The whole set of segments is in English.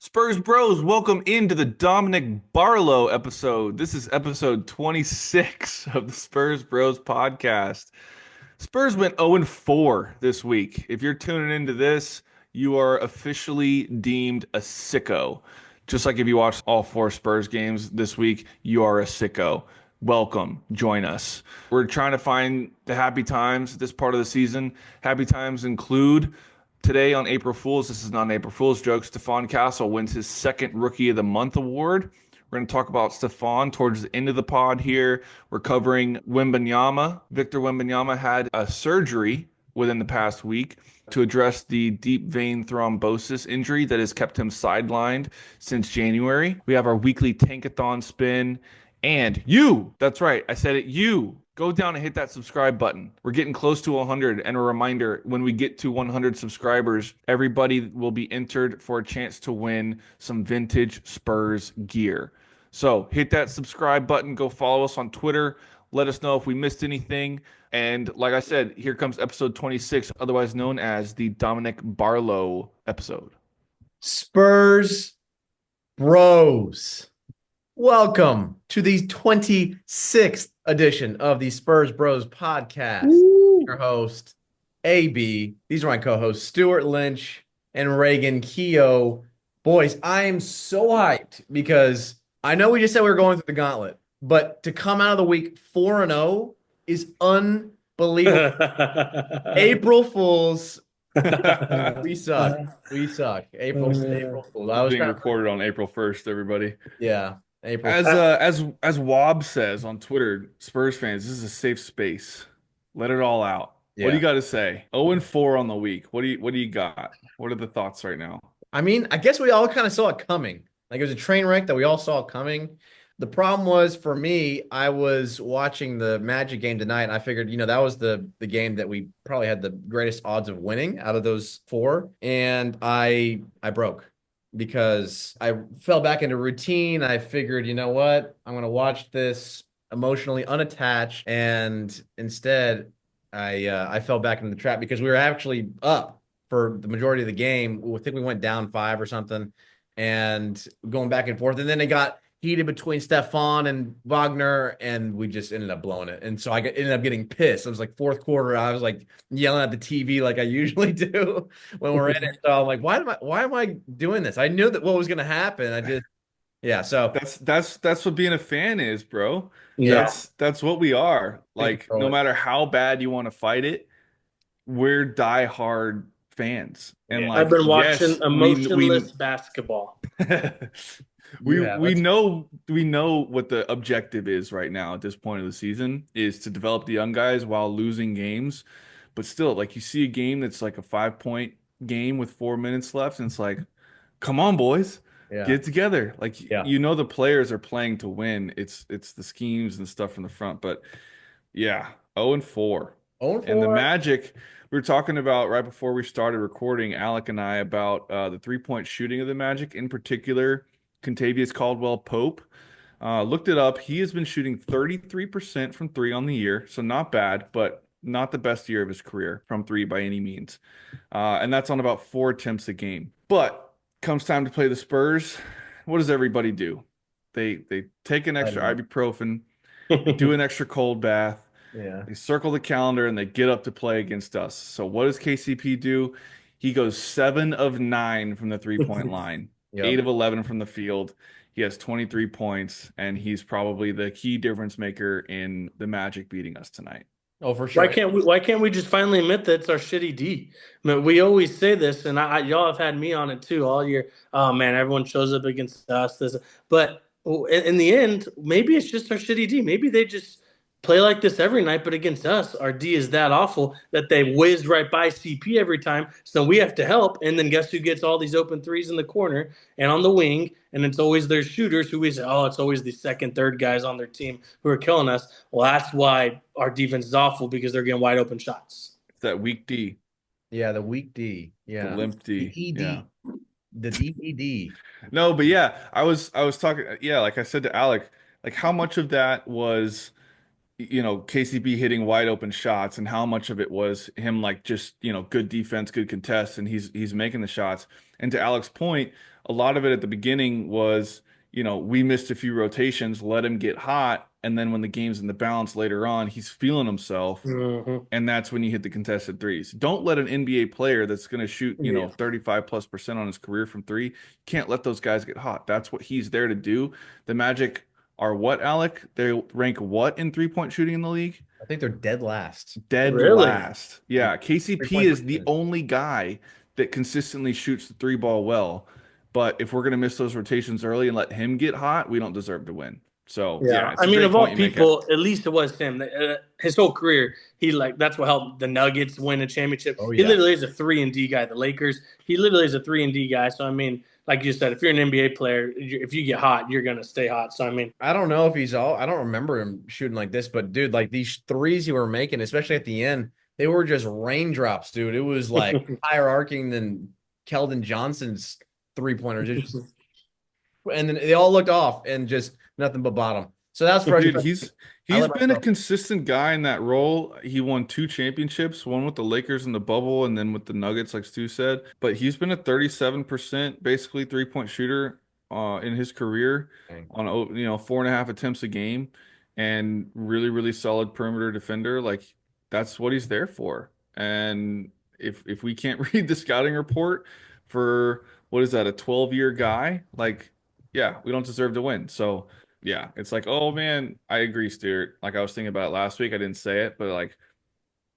Spurs Bros, welcome into the Dominic Barlow episode. This is episode 26 of the Spurs Bros podcast. Spurs went 0-4 this week. If you're tuning into this, you are officially deemed a sicko. Just like if you watched all four Spurs games this week, you are a sicko. Welcome, join us. We're trying to find the happy times this part of the season. Happy times include today on April Fool's. This is not an April Fool's joke. Stephon Castle wins his second Rookie of the Month award. We're going to talk about Stephon towards the end of the pod here. We're covering Wembanyama. Victor Wembanyama had a surgery within the past week to address the deep vein thrombosis injury that has kept him sidelined since January. We have our weekly Tankathon spin. And you, that's right, I said it, you, go down and hit that subscribe button. We're getting close to 100. And a reminder, when we get to 100 subscribers, everybody will be entered for a chance to win some vintage Spurs gear. So hit that subscribe button. Go follow us on Twitter. Let us know if we missed anything. And like I said, here comes episode 26, otherwise known as the Dominic Barlow episode. Spurs Bros. Welcome to the 26th edition of the Spurs Bros podcast. Woo. Your host, AB. These are my co-hosts, Stuart Lynch and Reagan Keogh. Boys, I am so hyped because I know we just said we were going through the gauntlet, but to come out of the week 4-0 is unbelievable. April Fools. We suck. April Fools. I was being recorded on April 1st, everybody. Yeah. April. As Wob says on Twitter, Spurs fans, this is a safe space. Let it all out. Yeah. What do you got to say? 0-4 on the week. What do you got? What are the thoughts right now? I mean, I guess we all kind of saw it coming. Like it was a train wreck that we all saw coming. The problem was for me, I was watching the Magic game tonight, and I figured, that was the game that we probably had the greatest odds of winning out of those four. And I broke because I fell back into routine. I figured, you know what? I'm going to watch this emotionally unattached. And instead, I fell back into the trap because we were actually up for the majority of the game. I think we went down 5 or something and going back and forth. And then it got heated between Stephon and Wagner, and we just ended up blowing it. And so I ended up getting pissed. It was like fourth quarter. I was like yelling at the TV like I usually do when we're in it. So I'm like, why am I doing this? I knew that what was going to happen. So that's what being a fan is, bro. Yeah. That's what we are. Like, no matter how bad you want to fight it, we're diehard fans. And like, I've been watching yes, emotionless basketball. we know what the objective is right now at this point of the season is to develop the young guys while losing games. But still, like you see a game that's like a 5-point game with 4 minutes left, and it's like, come on, boys, get it together. Like the players are playing to win. It's the schemes and stuff from the front. But yeah, 0-4. 0-4. And the Magic, we were talking about right before we started recording, Alec and I, about the 3-point shooting of the Magic, in particular Kentavious Caldwell-Pope. Looked it up. He has been shooting 33% from 3 on the year, so not bad, but not the best year of his career from 3 by any means. And that's on about 4 attempts a game. But comes time to play the Spurs, what does everybody do? They take an extra ibuprofen, do an extra cold bath. Yeah. They circle the calendar and they get up to play against us. So what does KCP do? He goes 7 of 9 from the 3-point line. 8 of 11 from the field. He has 23 points, and he's probably the key difference maker in the Magic beating us tonight. Oh, for sure. Why can't we just finally admit that it's our shitty D? I mean, we always say this, and y'all have had me on it too all year. Oh man, everyone shows up against us. But in the end, maybe it's just our shitty D. Maybe they just play like this every night, but against us, our D is that awful that they whizzed right by CP every time. So we have to help. And then guess who gets all these open threes in the corner and on the wing? And it's always their shooters who we say, oh, it's always the second, third guys on their team who are killing us. Well, that's why our defense is awful, because they're getting wide open shots. It's that weak D. Yeah, the weak D. Yeah. The limp D. The ED. Yeah. The DED. No, but yeah, I was talking, like I said to Alec, like how much of that was KCP hitting wide open shots and how much of it was him like just, good defense, good contest, and he's making the shots. And to Alec's point, a lot of it at the beginning was, we missed a few rotations, let him get hot, and then when the game's in the balance later on, he's feeling himself, Mhm. and that's when you hit the contested threes. Don't let an NBA player that's going to shoot, Yeah. 35+% on his career from three, can't let those guys get hot. That's what he's there to do. The Magic are what, Alec? They rank what in 3-point shooting in the league? I think they're dead last. Dead Really? last. Yeah, KCP 3-point is the percentage. only guy that consistently shoots the three ball well. But if we're going to miss those rotations early and let him get hot, we don't deserve to win. So, yeah, Yeah, it's I a mean, great of point all you make. people, at least it was him. His whole career, that's what helped the Nuggets win a championship. Oh, He yeah. literally is a 3-and-D guy. The Lakers, he literally is a 3-and-D guy. So I mean, like you said, if you're an NBA player, if you get hot, you're gonna stay hot. So I mean, I don't know if I don't remember him shooting like this, but dude, like these threes he were making, especially at the end, they were just raindrops, dude. It was like higher arcing than Keldon Johnson's 3-pointers. And then they all looked off and just nothing but bottom. So that's Dude, frustrating. he's I he's let been a myself. consistent guy in that role. He won 2 championships, one with the Lakers in the bubble and then with the Nuggets, like Stu said. But he's been a 37% basically 3-point shooter in his career on 4.5 attempts a game, and really, really solid perimeter defender. Like that's what he's there for. And if we can't read the scouting report for what is that, a 12-year guy, like yeah, we don't deserve to win. So yeah, it's like, oh man, I agree, Stuart. Like I was thinking about it last week. I didn't say it, but like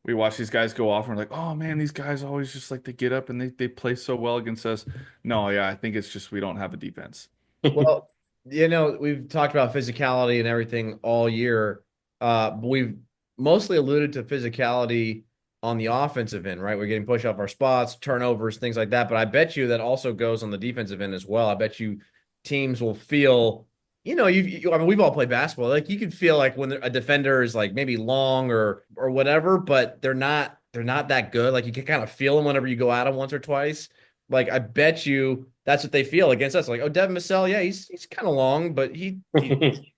we watch these guys go off and we're like, oh man, these guys always just like they get up and they play so well against us. No, yeah, I think it's just we don't have a defense. Well, we've talked about physicality and everything all year. But we've mostly alluded to physicality on the offensive end, right? We're getting pushed off our spots, turnovers, things like that. But I bet you that also goes on the defensive end as well. I bet you teams will feel, I mean, we've all played basketball. Like you could feel like when a defender is like maybe long or whatever, but they're not that good. Like you can kind of feel them whenever you go at them once or twice. Like I bet you that's what they feel against us. Like, oh, Devin Vassell, yeah, he's kind of long, but he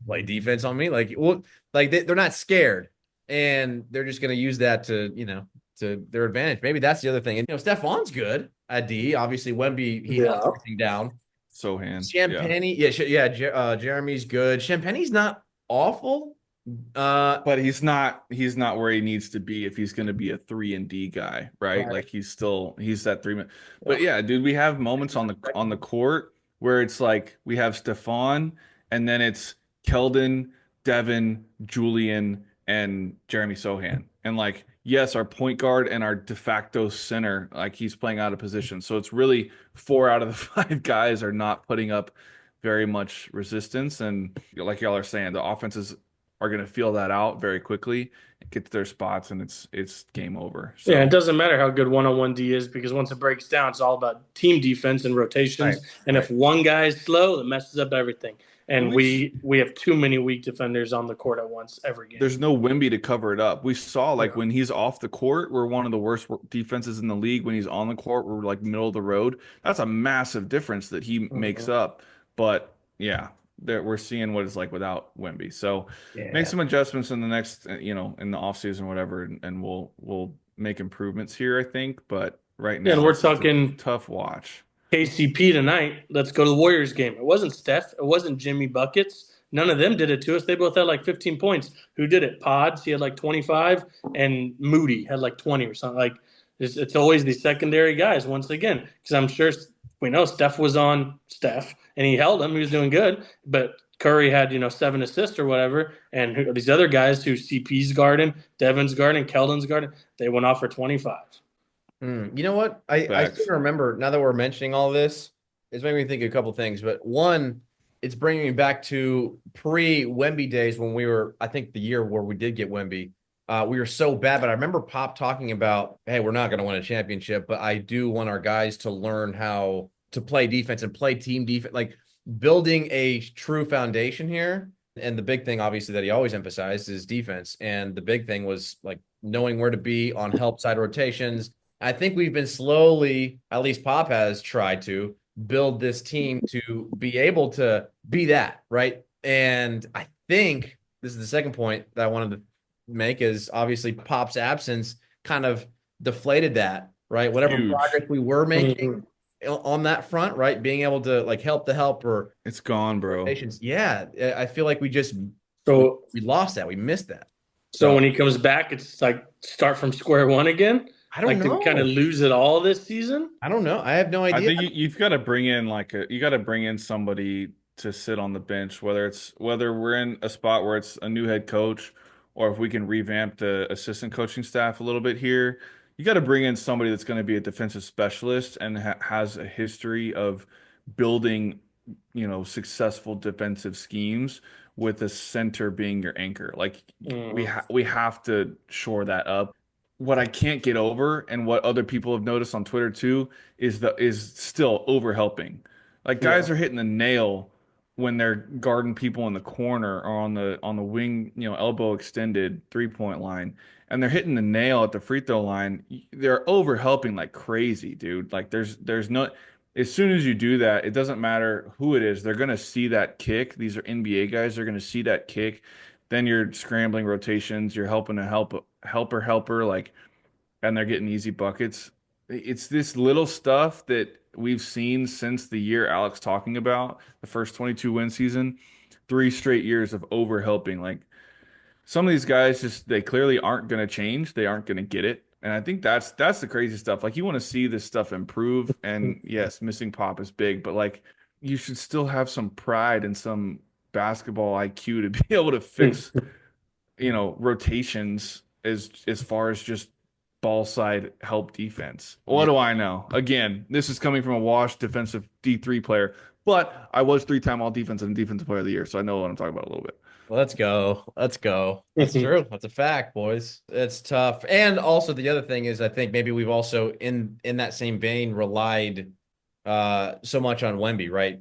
play defense on me. Like, well, like they're not scared, and they're just going to use that to their advantage. Maybe that's the other thing. And Stephon's good at D. Obviously, Wemby he held yeah. everything down. Sohan, yeah. Champagne, Jeremy's good. Champagne's not awful. But he's not where he needs to be if he's going to be a 3-and-D guy, right? Right. Like he's that 3 minute. But yeah, dude, we have moments on the court where it's like we have Stephon and then it's Keldon, Devin, Julian, and Jeremy Sohan. And like, yes, our point guard and our de facto center, like he's playing out of position. So it's really 4 out of the 5 guys are not putting up very much resistance. And like y'all are saying, the offenses are going to feel that out very quickly, get to their spots, and it's game over. So Yeah, it doesn't matter how good one-on-one D is because once it breaks down, it's all about team defense and rotations. Right, And if one guy is slow, it messes up everything. And we have too many weak defenders on the court at once every game. There's no Wemby to cover it up. We saw like Yeah. when he's off the court, we're one of the worst defenses in the league. When he's on the court, we're like middle of the road. That's a massive difference that he makes up. But yeah, we're seeing what it's like without Wemby. So make some adjustments in the next, in the offseason or whatever, and we'll make improvements here, I think. But right now, and we're it's a talking tough watch. KCP tonight. Let's go to the Warriors game. It wasn't Steph. It wasn't Jimmy Buckets. None of them did it to us. They both had like 15 points. Who did it? Pods. He had like 25, and Moody had like 20 or something. Like it's always the secondary guys once again, because I'm sure we know Steph was on Steph and he held him. He was doing good, but Curry had 7 assists or whatever, and these other guys who CP's guarding, Devin's guarding, Keldon's guarding, they went off for 25. You know what? I still remember now that we're mentioning all this, it's making me think of a couple things. But one, it's bringing me back to pre-Wemby days when we were, I think the year where we did get Wemby, we were so bad. But I remember Pop talking about, hey, we're not going to win a championship, but I do want our guys to learn how to play defense and play team defense, like building a true foundation here. And the big thing, obviously, that he always emphasized is defense. And the big thing was like knowing where to be on help side rotations. I think we've been slowly, at least Pop has tried to build this team to be able to be that, right? And I think this is the second point that I wanted to make is obviously Pop's absence kind of deflated that, right? Whatever Huge. progress we were making Mhm. on that front, right? Being able to like help the helper It's gone, bro. patients. Yeah, I feel like we, So we lost that. We missed that. so So when he comes back, it's like start from square one again. I don't Like to kind of know. lose it all this season. I don't know. I have no I idea. think you've got to bring in you got to bring in somebody to sit on the bench, whether we're in a spot where it's a new head coach or if we can revamp the assistant coaching staff a little bit here. You got to bring in somebody that's going to be a defensive specialist and has a history of building, successful defensive schemes with the center being your anchor. Like Mhm. we have to shore that up. What I can't get over and what other people have noticed on Twitter too is still overhelping. Like Yeah. guys are hitting the nail when they're guarding people in the corner or on the wing, elbow extended 3-point line, and they're hitting the nail at the free throw line. They're overhelping like crazy, dude. Like there's no as soon as you do that, it doesn't matter who it is. They're gonna see that kick. These are NBA guys. They're gonna see that kick. Then you're scrambling rotations. You're helping a helper like, and they're getting easy buckets. It's this little stuff that we've seen since the year Alex talking about the first 22 win season, 3 straight years of overhelping. Like some of these guys just they clearly aren't going to change. They aren't going to get it. And I think that's the crazy stuff. Like you want to see this stuff improve. And yes, missing Pop is big, but like you should still have some pride and some basketball IQ to be able to fix rotations as far as just ball side help defense. What Yeah, do I know? Again, this is coming from a washed defensive D3 player, but I was 3-time all defensive and defensive player of the year, so I know what I'm talking about a little bit. let's go. Let's go. That's true. That's a fact, boys. It's tough. And also the other thing is I think maybe we've also in that same vein relied so much on Wemby, right?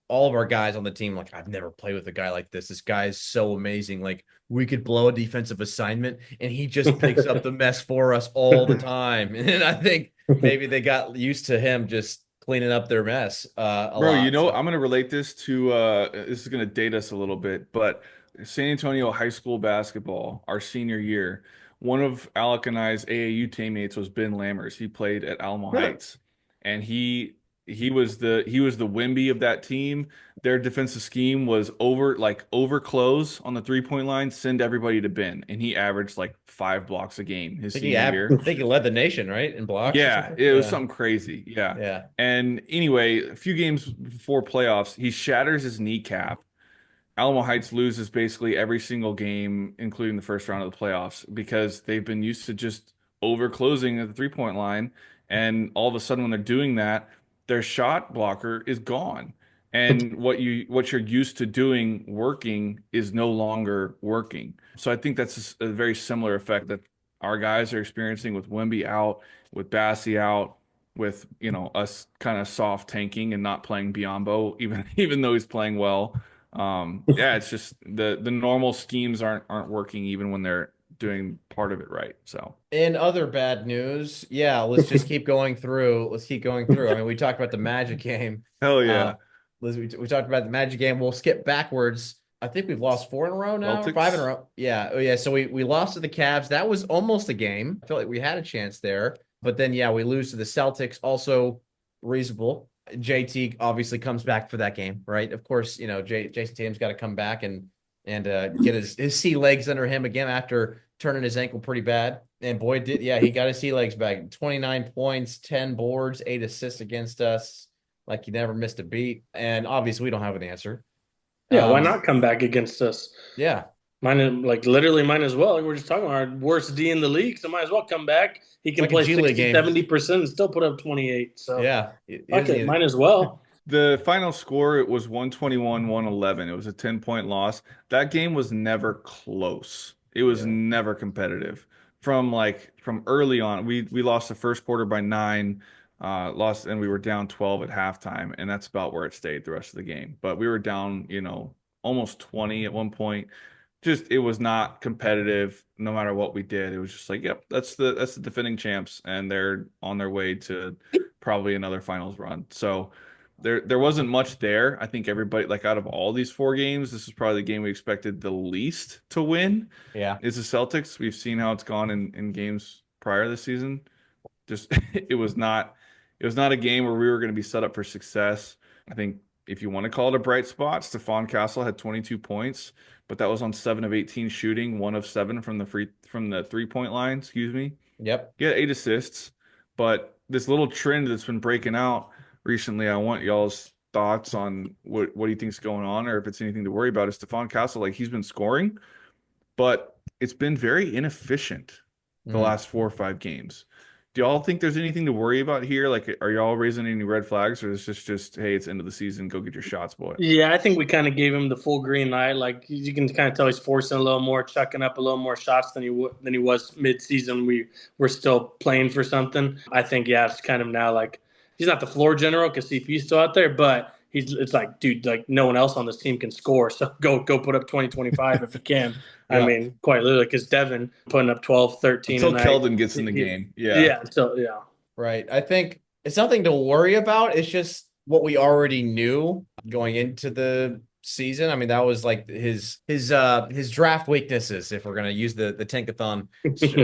All of our guys on the team, like, I've never played with a guy like this. This guy is so amazing. Like, we could blow a defensive assignment and he just picks up the mess for us all the time. And I think maybe they got used to him just cleaning up their mess a Bro, lot. So I'm going to relate this to this is going to date us a little bit, but San Antonio high school basketball, our senior year, one of Alec and I's AAU teammates was Ben Lammers. He played at Alamo Heights, and he was the Wemby of that team. Their defensive scheme was over close on the 3-point line, send everybody to Ben, and he averaged like 5 blocks a game his senior year. I think he led the nation, right? In blocks or Yeah, something. it was Yeah. something crazy. Yeah. Yeah. And anyway, a few games before playoffs, he shatters his kneecap. Alamo Heights loses basically every single game, including the first round of the playoffs, because they've been used to just over closing at the 3-point line. And all of a sudden, when they're doing that, their shot blocker is gone. And what you're used to doing working is no longer working. So I think that's a very similar effect that our guys are experiencing with Wemby out, with Bassie out, with us kind of soft tanking and not playing Biombo, even though he's playing well. Yeah, it's just the normal schemes aren't working even when they're doing part of it right. So In other bad news, yeah, let's just keep going through. Let's keep going through. I mean, we talked about the Magic game. hell Uh, yeah, we talked about the Magic game. We'll skip backwards. I think we've lost 4 in a row now, or 5 in a Celtics. row. Yeah. Oh, yeah. So we lost to the Cavs. That was almost a game. I feel like we had a chance there, but then yeah, we lose to the Celtics. Also reasonable. JT obviously comes back for that game, right? Of course, Jason Tatum's got to come back and get his sea legs under him again after turning his ankle pretty bad. And boy, he got his sea legs back. 29 points, 10 boards, 8 assists against us. Like he never missed a beat. And obviously, we don't have an answer. Yeah, why Um, not come back against us? yeah, Mine, like literally, mine as well. Like we're just talking about our worst D in the league, so might as well come back. He it's can like a play G League 60, game. 70% and still put up 28. So, Yeah, okay, mine as well. The final score it was 121-111. It was a 10-point loss. That game was never close. It was yeah. never competitive. From early on, we lost the first quarter by 9, lost and we were down 12 at halftime, and that's about where it stayed the rest of the game. But we were down, almost 20 at one point. Just it was not competitive no matter what we did. It was just like, yep, that's the defending champs, and they're on their way to probably another finals run. So There wasn't much there. I think everybody, like out of all these four games, this is probably the game we expected the least to win. Yeah. Is the Celtics. We've seen how it's gone in games prior this season. Just it was not a game where we were going to be set up for success. I think if you want to call it a bright spot, Stephon Castle had 22 points, but that was on 7 of 18 shooting, 1 of 7 from the 3-point line, excuse me. Yep. He had 8 assists, but this little trend that's been breaking out recently, I want y'all's thoughts on what do you think's going on, or if it's anything to worry about. Is Stephon Castle, like, he's been scoring, but it's been very inefficient the last 4 or 5 games. Do y'all think there's anything to worry about here? Like, are y'all raising any red flags, or is this just, hey, it's end of the season, go get your shots, boy? Yeah, I think we kind of gave him the full green light. Like you can kind of tell he's forcing a little more, chucking up a little more shots than he was mid-season. We were still playing for something. I think it's kind of now like he's not the floor general because CP's still out there, but it's like, dude, like no one else on this team can score, so go put up 20, 25 if you can. Yeah. I mean, quite literally, because Devin putting up 12, 13 until a night. Keldon gets in the game. Yeah. Right. I think it's nothing to worry about. It's just what we already knew going into the season. I mean, that was like his draft weaknesses, if we're gonna use the Tankathon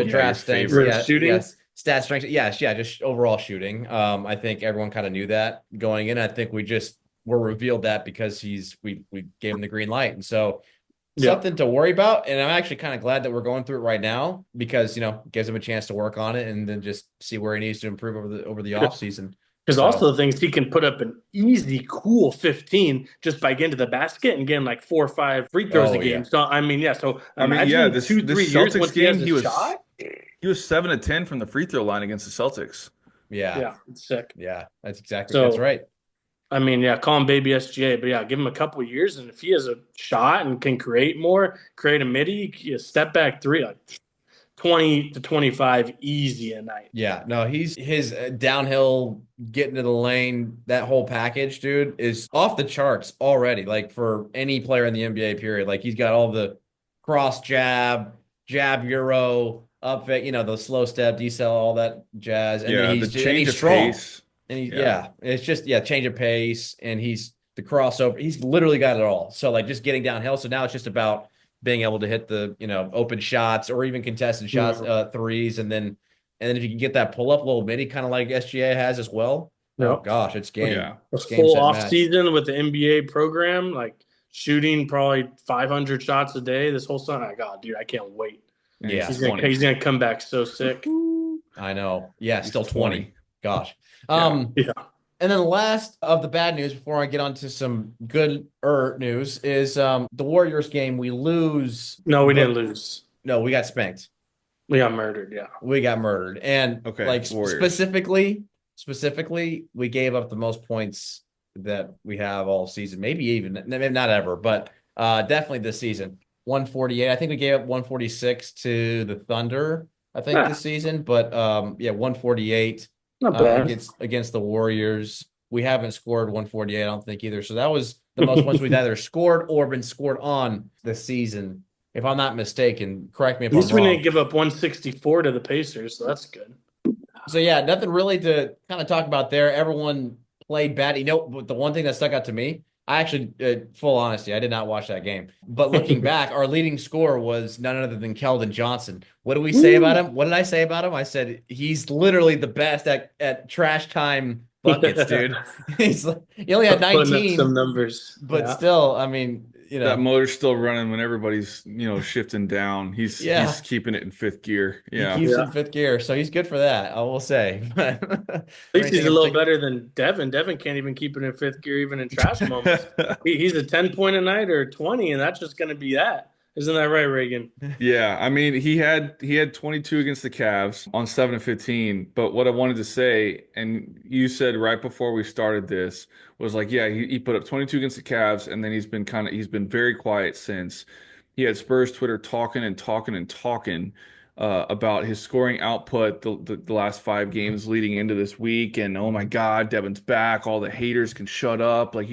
draft things. Shooting. Yes. Stat strength. Yes, just overall shooting. I think everyone kind of knew that going in. I think we just were revealed that because we gave him the green light. And so something to worry about. And I'm actually kind of glad that we're going through it right now because, gives him a chance to work on it and then just see where he needs to improve over the offseason. Because also the things he can put up an easy, cool 15 just by getting to the basket and getting like 4 or 5 free throws a game. So, So, this 2-3 years Celtics game, he was 7 of 10 from the free throw line against the Celtics. Yeah. It's sick. Yeah, that's right. I mean, call him baby SGA, but give him a couple of years, and if he has a shot and can create more, create a midi, step back 3, like 20 to 25 easy a night. Yeah, no, his downhill, getting to the lane, that whole package, dude, is off the charts already. Like for any player in the NBA period, like he's got all the cross jab, euro, up, the slow step, decel, all that jazz, and then he's strong. Pace. And it's just change of pace, and he's the crossover. He's literally got it all. So like just getting downhill. So now it's just about being able to hit the open shots or even contested shots, threes, and then if you can get that pull up little midi, kind of like SGA has as well. Oh gosh, it's game. A full off season with the NBA program, like shooting probably 500 shots a day this whole summer. God, dude, I can't wait. Yeah, he's gonna come back so sick. I know. Yeah, still 20. Gosh. And then the last of the bad news before I get on to some good news is the Warriors game. We lose. No, we didn't lose. No, we got spanked. We got murdered. Yeah, we got murdered. And specifically, we gave up the most points that we have all season. Maybe not ever, but definitely this season. 148. I think we gave up 146 to the Thunder. I think this season, but 148. Not bad. Against the Warriors. We haven't scored 148, I don't think either. So that was the most points we've either scored or been scored on this season, if I'm not mistaken. Correct me if I'm wrong. At least we didn't give up 164 to the Pacers, so that's good. So nothing really to kind of talk about there. Everyone played bad. The one thing that stuck out to me, I actually, full honesty, I did not watch that game. But looking back, our leading scorer was none other than Keldon Johnson. What did we say about him? What did I say about him? I said he's literally the best at trash time buckets, dude. He only had 19. Some numbers, but still, I mean, that motor's still running when everybody's shifting down. He's keeping it in 5th gear. Yeah, he keeps it in 5th gear, so he's good for that. I will say. At least he's a little better than Devin. Devin can't even keep it in 5th gear, even in trash moments. He's a 10-point a night or 20, and that's just going to be that. Isn't that right, Reagan? Yeah, I mean, he had 22 against the Cavs on 7 of 15. But what I wanted to say, and you said right before we started this, was like, he put up 22 against the Cavs, and then he's been very quiet since. He had Spurs Twitter talking about his scoring output the last 5 games leading into this week, and oh my God, Devin's back. All the haters can shut up. Like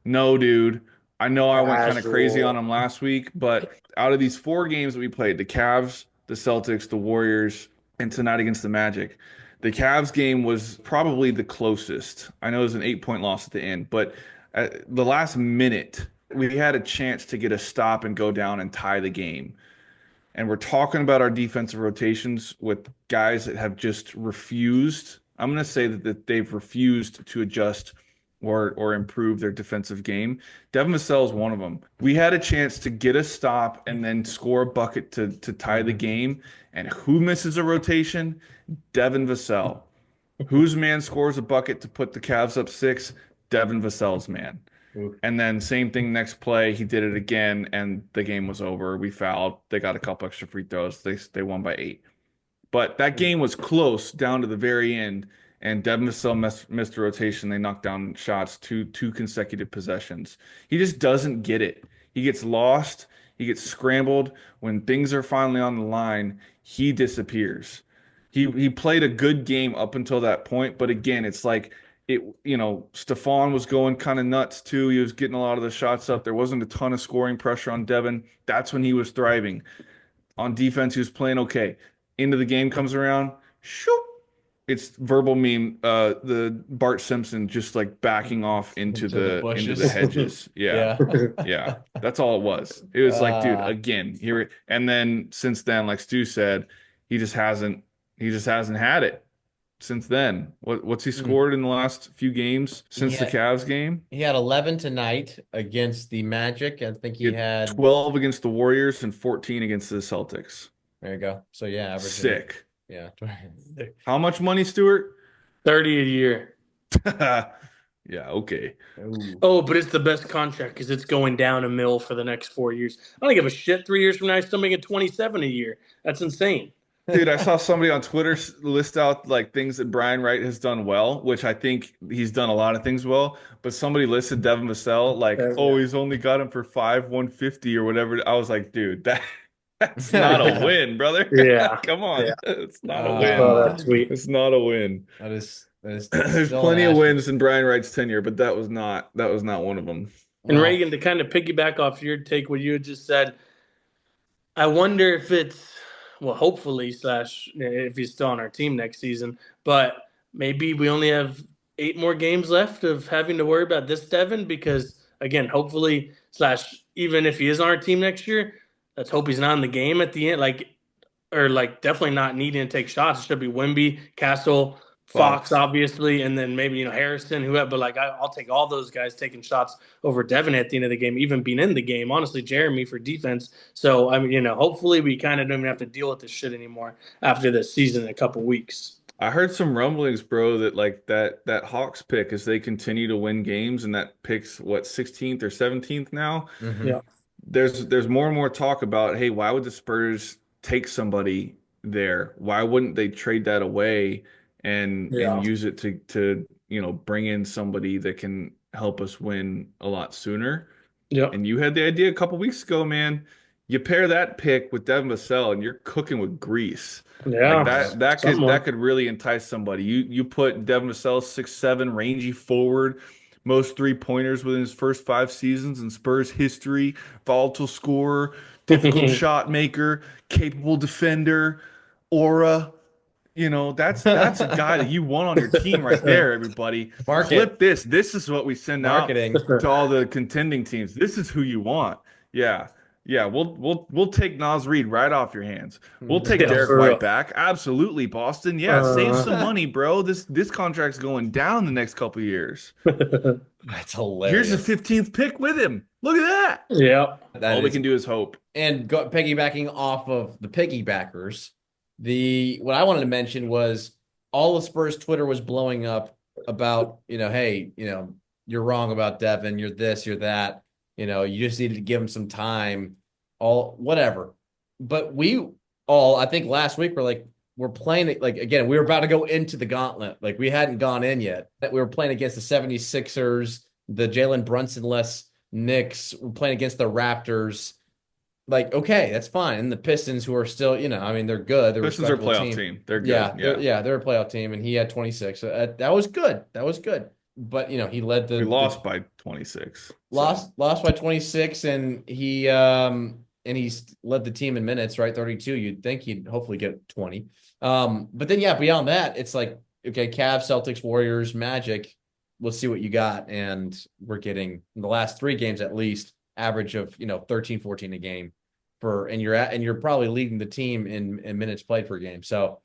no, dude. I know I went kind of crazy on him last week, but out of these 4 games that we played, the Cavs, the Celtics, the Warriors, and tonight against the Magic, The Cavs game was probably the closest. I know it was an 8-point loss at the end, but at the last minute, we had a chance to get a stop and go down and tie the game. And we're talking about our defensive rotations with guys that have just refused. I'm going to say that they've refused to adjust or improve their defensive game. Devin Vassell is one of them. We had a chance to get a stop and then score a bucket to tie the game. And who misses a rotation? Devin Vassell. Whose man scores a bucket to put the Cavs up 6? Devin Vassell's man. And then same thing next play, he did it again, and the game was over. We fouled. They got a couple extra free throws. They won by 8. But that game was close down to the very end, and Devin Vassell missed the rotation. They knocked down shots two consecutive possessions. He just doesn't get it. He gets lost. He gets scrambled. When things are finally on the line, he disappears. He played a good game up until that point, but again, it's like Stephon was going kind of nuts too. He was getting a lot of the shots up. There wasn't a ton of scoring pressure on Devin. That's when he was thriving. On defense, he was playing okay. Into the game comes around, shoop. It's verbal meme. The Bart Simpson just like backing off into the hedges. Yeah. Yeah. That's all it was. It was like, dude, again, here. And then since then, like Stu said, he just hasn't had it. Since then, what's he scored in the last few games since the Cavs game? He had 11 tonight against the Magic. I think he had 12 against the Warriors and 14 against the Celtics. There you go. So yeah, averaging. Sick. Yeah. How much money, Stuart? 30 a year. Yeah, okay. Ooh. Oh, but it's the best contract because it's going down a mil for the next 4 years. I don't give a shit. 3 years from now, he's still making 27 a year. That's insane. Dude, I saw somebody on Twitter list out like things that Brian Wright has done well, which I think he's done a lot of things well. But somebody listed Devin Vassell like, he's only got him for 150 or whatever. I was like, dude, that's not a win, brother. Yeah, come on, it's not a win. Oh, that's sweet. It's not a win. That is There's plenty of wins in Brian Wright's tenure, but that was not one of them. And Reagan, to kind of piggyback off your take, what you had just said, I wonder if it's. Well, hopefully, if he's still on our team next season. But maybe we only have 8 more games left of having to worry about this Devin because, again, hopefully, even if he is on our team next year, let's hope he's not in the game at the end. Definitely not needing to take shots. It should be Wemby, Castle, Fox, obviously, and then maybe Harrison, whoever. But I'll take all those guys taking shots over Devin at the end of the game, even being in the game. Honestly, Jeremy for defense. So I mean, hopefully we kind of don't even have to deal with this shit anymore after this season in a couple weeks. I heard some rumblings, bro, that that Hawks pick as they continue to win games, and that pick's 16th or 17th now. Mm-hmm. Yeah, there's more and more talk about, hey, why would the Spurs take somebody there? Why wouldn't they trade that away? And use it to bring in somebody that can help us win a lot sooner. Yeah. And you had the idea a couple weeks ago, man. You pair that pick with Devin Vassell, and you're cooking with grease. Yeah, that could really entice somebody. You put Devin Vassell 6'7", rangy forward, most 3-pointers within his first 5 seasons in Spurs history, volatile scorer, difficult shot maker, capable defender, aura. That's a guy that you want on your team right there, everybody. Flip this. This is what we send out to all the contending teams. This is who you want. Yeah. We'll take Naz Reid right off your hands. We'll take Derek White back. Absolutely, Boston. Yeah, save some money, bro. This contract's going down the next couple of years. That's hilarious. Here's the 15th pick with him. Look at that. Yeah. All we can do is hope. And piggybacking off of the piggybackers, what I wanted to mention was all of Spurs Twitter was blowing up about, hey, you're wrong about Devin, you're this, you're that, you just needed to give him some time, whatever. But I think last week we're playing it, again, we were about to go into the gauntlet. We hadn't gone in yet. We were playing against the 76ers, the Jalen Brunson-less Knicks, we're playing against the Raptors. Okay, that's fine. And the Pistons, who are still, they're good. They're Pistons are a playoff team. They're good. They're a playoff team, and he had 26. So that was good. But he led the. We lost by 26. Lost by 26, and he and he's led the team in minutes, right? 32. You'd think he'd hopefully get 20. But then, yeah, beyond that, it's like, okay, Cavs, Celtics, Warriors, Magic. Let's see what you got. And we're getting, in the last 3 games at least, average of, 13, 14 a game and you're probably leading the team in minutes played per game. So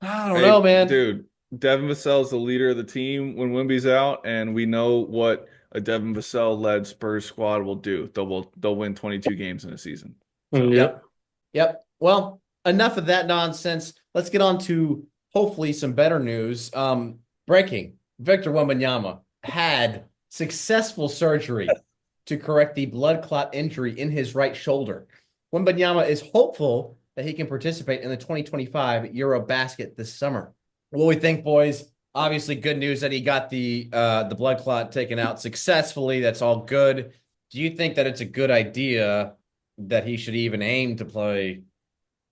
I don't know, man. Dude, Devin Vassell is the leader of the team when Wemby's out, and we know what a Devin Vassell-led Spurs squad will do. They'll win 22 games in a season. So. Yep. Well, enough of that nonsense. Let's get on to hopefully some better news. Breaking: Victor Wembanyama had successful surgery to correct the blood clot injury in his right shoulder. Wembanyama is hopeful that he can participate in the 2025 Eurobasket this summer. What do we think, boys? Obviously, good news that he got the blood clot taken out successfully. That's all good. Do you think that it's a good idea that he should even aim to play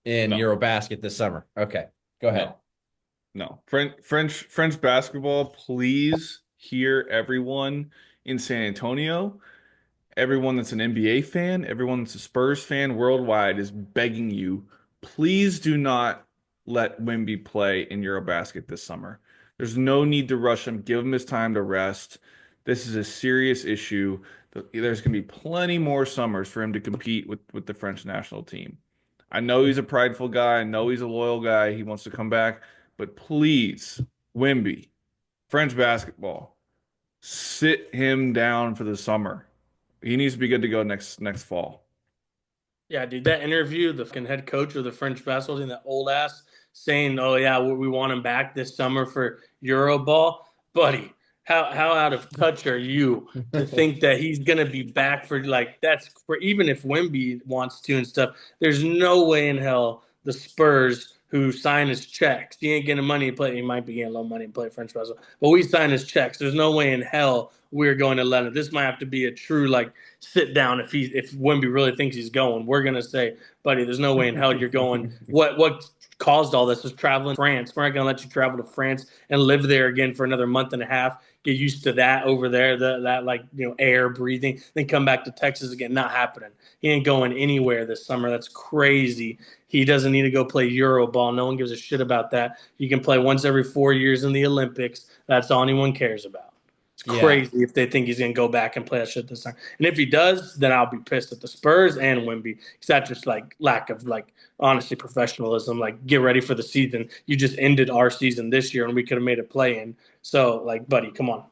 in Eurobasket this summer? Okay, go ahead. No. French basketball, please hear everyone in San Antonio. Everyone that's an NBA fan, everyone that's a Spurs fan worldwide is begging you, please do not let Wemby play in Eurobasket this summer. There's no need to rush him. Give him his time to rest. This is a serious issue. There's going to be plenty more summers for him to compete with the French national team. I know he's a prideful guy. I know he's a loyal guy. He wants to come back. But please, Wemby, French basketball, sit him down for the summer. He needs to be good to go next fall. Yeah, dude, that interview, the fucking head coach of the French basketball team, that old ass, saying, "Oh yeah, we want him back this summer for Euroball," buddy. How out of touch are you to think that he's gonna be back for even if Wemby wants to and stuff? There's no way in hell the Spurs, who sign his checks, he ain't getting money to play. He might be getting low money to play French basketball, but we sign his checks. There's no way in hell we're going to let him. This might have to be a true sit down. If Wemby really thinks he's going, we're gonna say, buddy, there's no way in hell you're going. What caused all this was traveling to France. We're not gonna let you travel to France and live there again for another month and a half. Get used to that over there, that air breathing, then come back to Texas again. Not happening. He ain't going anywhere this summer. That's crazy. He doesn't need to go play Euroball. No one gives a shit about that. You can play once every 4 years in the Olympics. That's all anyone cares about. It's crazy if they think he's going to go back and play that shit this time. And if he does, then I'll be pissed at the Spurs and Wemby. Because that's just lack of honestly professionalism. Get ready for the season. You just ended our season this year and we could have made a play in. So buddy, come on.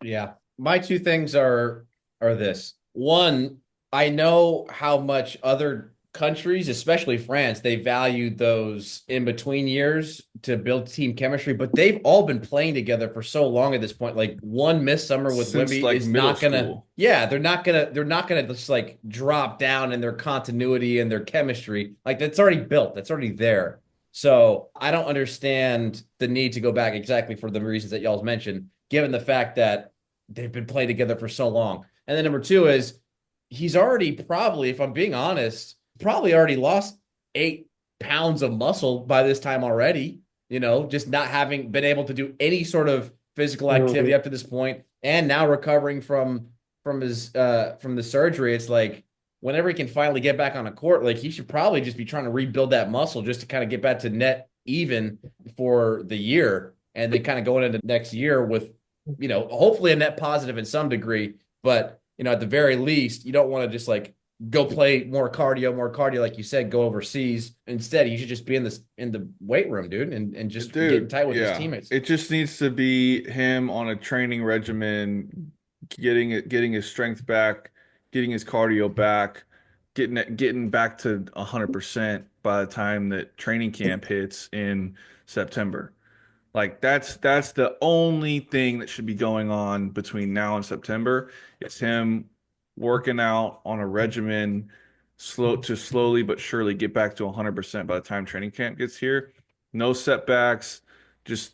Yeah. My 2 things are this. One, I know how much other countries, especially France, they value those in-between years to build team chemistry, but they've all been playing together for so long at this point. One missed summer with Wemby is not gonna. Yeah, they're not gonna just drop down in their continuity and their chemistry. That's already built. That's already there. So I don't understand the need to go back exactly for the reasons that y'all mentioned, given the fact that they've been playing together for so long. And then number 2 is he's already probably, if I'm being honest, already lost 8 pounds of muscle by this time already, just not having been able to do any sort of physical activity up to this point, and now recovering from the surgery. It's whenever he can finally get back on a court, he should probably just be trying to rebuild that muscle just to kind of get back to net even for the year, and then kind of going into next year with, hopefully a net positive in some degree. But, at the very least, you don't want to just go play more cardio, like you said, go overseas. Instead, you should just be in the weight room, dude, and just getting tight with his teammates. It just needs to be him on a training regimen, getting his strength back, getting his cardio back, getting back to 100% by the time that training camp hits in September. That's the only thing that should be going on between now and September. It's him working out on a regimen, slowly but surely get back to 100% by the time training camp gets here. No setbacks. Just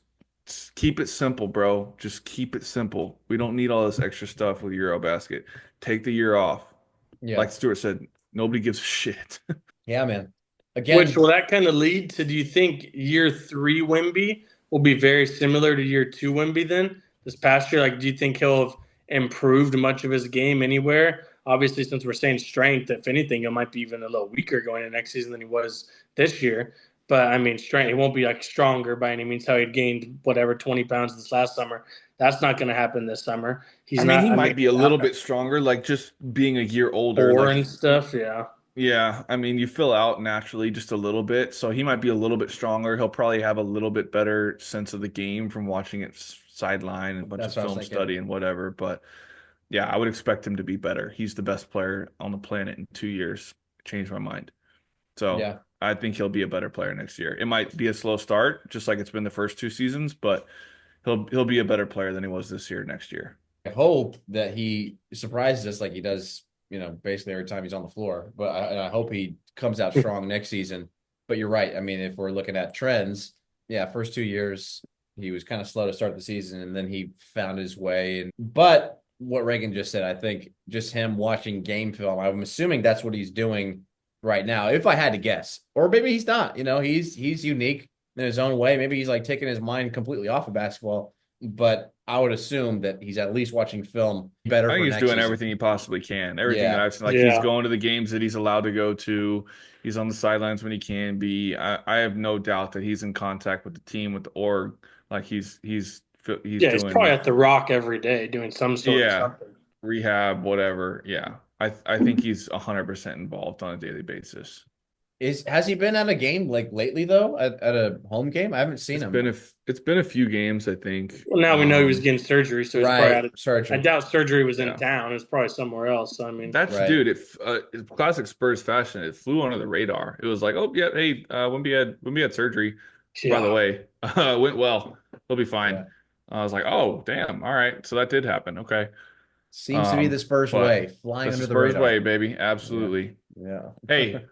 keep it simple, bro. Just keep it simple. We don't need all this extra stuff with Eurobasket. Take the year off. Yeah. Like Stuart said, nobody gives a shit. Yeah, man. Again, which will that kind of lead to? Do you think year 3 Wemby will be very similar to year 2 Wemby then? This past year, do you think he'll have improved much of his game anywhere? Obviously, since we're saying strength, if anything, it might be even a little weaker going into next season than he was this year. But I mean, strength, it won't be like stronger by any means. How he gained whatever 20 pounds this last summer. That's not going to happen this summer. He's I mean, not. he I might mean, be a little bit stronger, like just being a year older. core Like, and stuff. Yeah. yeah, I mean, you fill out naturally just a little bit, so he might be a little bit stronger. He'll probably have a little bit better sense of the game from watching it sideline and a bunch of That's what I was film thinking. study and whatever. But yeah, I would expect him to be better. He's the best player on the planet in 2 years. Changed my mind. So Yeah. I think he'll be a better player next year. It might be a slow start, just like it's been the first 2 seasons, but he'll be a better player than he was this year next year. I hope that he surprises us like he does, basically every time he's on the floor. But I hope he comes out strong next season. But you're right. I mean, if we're looking at trends, yeah, first 2 years he was kind of slow to start the season, and then he found his way. But what Reagan just said, I think just him watching game film, I'm assuming that's what he's doing right now. If I had to guess, or maybe he's not. He's unique in his own way. Maybe he's like taking his mind completely off of basketball. But I would assume that he's at least watching film better. I think for he's next doing season. everything he possibly can. Everything Yeah. that I've seen, like he's going to the games that he's allowed to go to. He's on the sidelines when he can be. I have no doubt that he's in contact with the team, with the org. Like he's He's doing, probably at the Rock every day doing some sort of something. rehab, whatever. Yeah, I think he's 100% involved on a daily basis. Has he been at a game like lately though? At a home game? I haven't seen him. It's been a few games, I think. Well, now we know he was getting surgery, so he's probably out of surgery. I doubt surgery was in town. It's probably somewhere else. So, I mean, dude. If classic Spurs fashion, it flew under the radar. It was like, oh yeah, hey, Wemby had surgery. By the way, it went well. He'll be fine. Yeah. I was like, oh damn, all right. So that did happen. Okay. Seems to be the Spurs way, flying under the Spurs radar. way, baby. Absolutely. Yeah. Hey,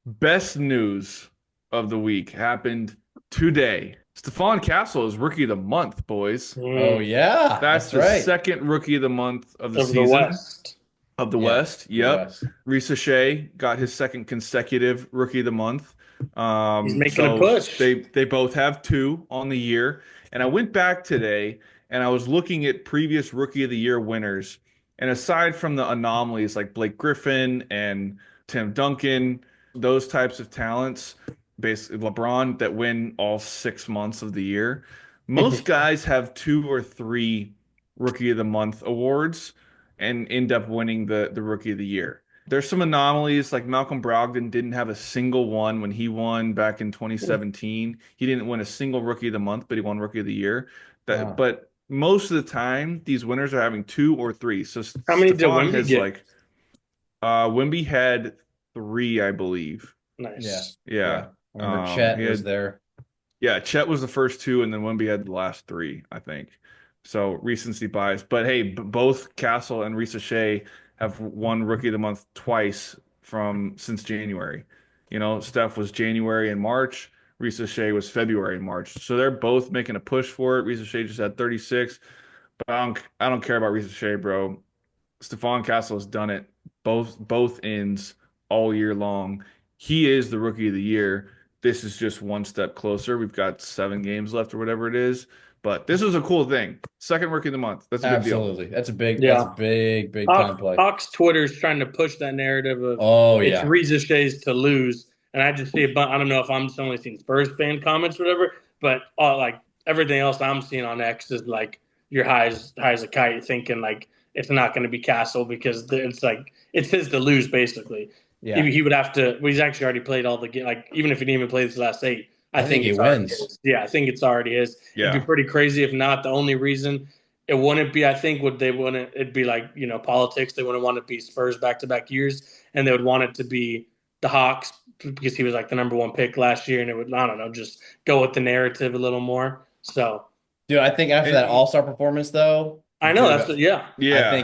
best news of the week happened today. Stephon Castle is rookie of the month, boys. Oh yeah, that's the right. second rookie of the month of the of season. the West. Of the West, yep. Reese Shea got his second consecutive rookie of the month. He's making a push. They both have 2 on the year. And I went back today and I was looking at previous rookie of the year winners. And aside from the anomalies like Blake Griffin and Tim Duncan, those types of talents, basically LeBron that win all 6 months of the year, most guys have 2 or 3 rookie of the month awards and end up winning the rookie of the year. There's some anomalies, like Malcolm Brogdon didn't have a single one when he won back in 2017. He didn't win a single rookie of the month, but he won rookie of the year. But most of the time, these winners are having 2 or 3. So how many did Wemby get? Wemby had 3, I believe. Nice. Yeah. I remember Chet was there. Yeah, Chet was the first 2, and then Wemby had the last 3, I think. So recency bias. But hey, both Castle and Reese Shea have won Rookie of the Month twice since January. Steph was January and March. Reese Shea was February and March. So they're both making a push for it. Reese Shea just had 36. But I don't care about Reese Shea, bro. Stephon Castle has done it both ends all year long. He is the Rookie of the Year. This is just one step closer. We've got 7 games left or whatever it is. But this was a cool thing. Second rookie of the month. That's a big deal. Absolutely. That's a big time play. Fox Twitter's trying to push that narrative of it's Reese Shea's to lose. And I just see I don't know if I'm just only seeing Spurs fan comments or whatever, but like everything else I'm seeing on X is like you're high as a kite thinking like it's not going to be Castle because it's like it's his to lose basically. Yeah. He would have to he's actually already played all the game, like even if he didn't even play this last 8. I think he wins. Yeah, I think it's already is. Yeah. It'd be pretty crazy if not. The only reason it wouldn't be, I think, it'd be like, politics. They wouldn't want it to be Spurs back-to-back years, and they would want it to be the Hawks because he was like the number 1 pick last year, and it would, I don't know, just go with the narrative a little more. So, dude, I think after that All-Star performance, though, I know I think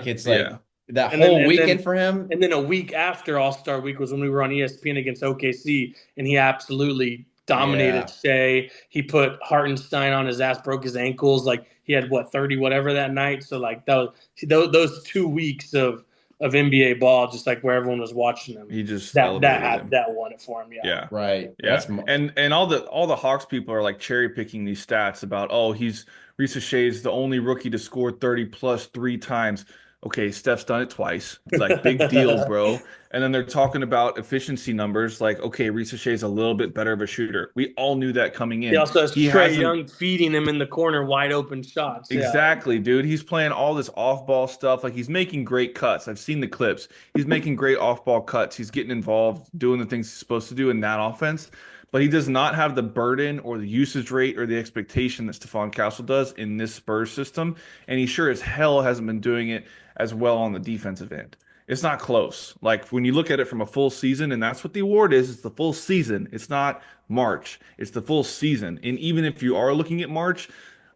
it's like that whole weekend for him. And then a week after All-Star week was when we were on ESPN against OKC, and he absolutely dominated Shea. He put Hartenstein on his ass, broke his ankles. Like he had 30 whatever that night. So like those 2 weeks of NBA ball, just like where everyone was watching him. He just that won it for him. Yeah. Right. Yeah. And all the Hawks people are like cherry picking these stats about Reese Shea's the only rookie to score 30 plus 3 times. okay, Steph's done it twice. Like, big deal, bro. And then they're talking about efficiency numbers. Like, okay, Reese Shea's a little bit better of a shooter. We all knew that coming He in. also has He Trae hasn't Young feeding him in the corner, wide open shots. Yeah. exactly, dude. He's playing all this off-ball stuff. Like, he's making great cuts. I've seen the clips. He's making great off-ball cuts. He's getting involved, doing the things he's supposed to do in that offense. But he does not have the burden or the usage rate or the expectation that Stephon Castle does in this Spurs system. And he sure as hell hasn't been doing it as well on the defensive end. It's not close. Like, when you look at it from a full season, and that's what the award is, it's the full season. It's not March. It's the full season. And even if you are looking at March,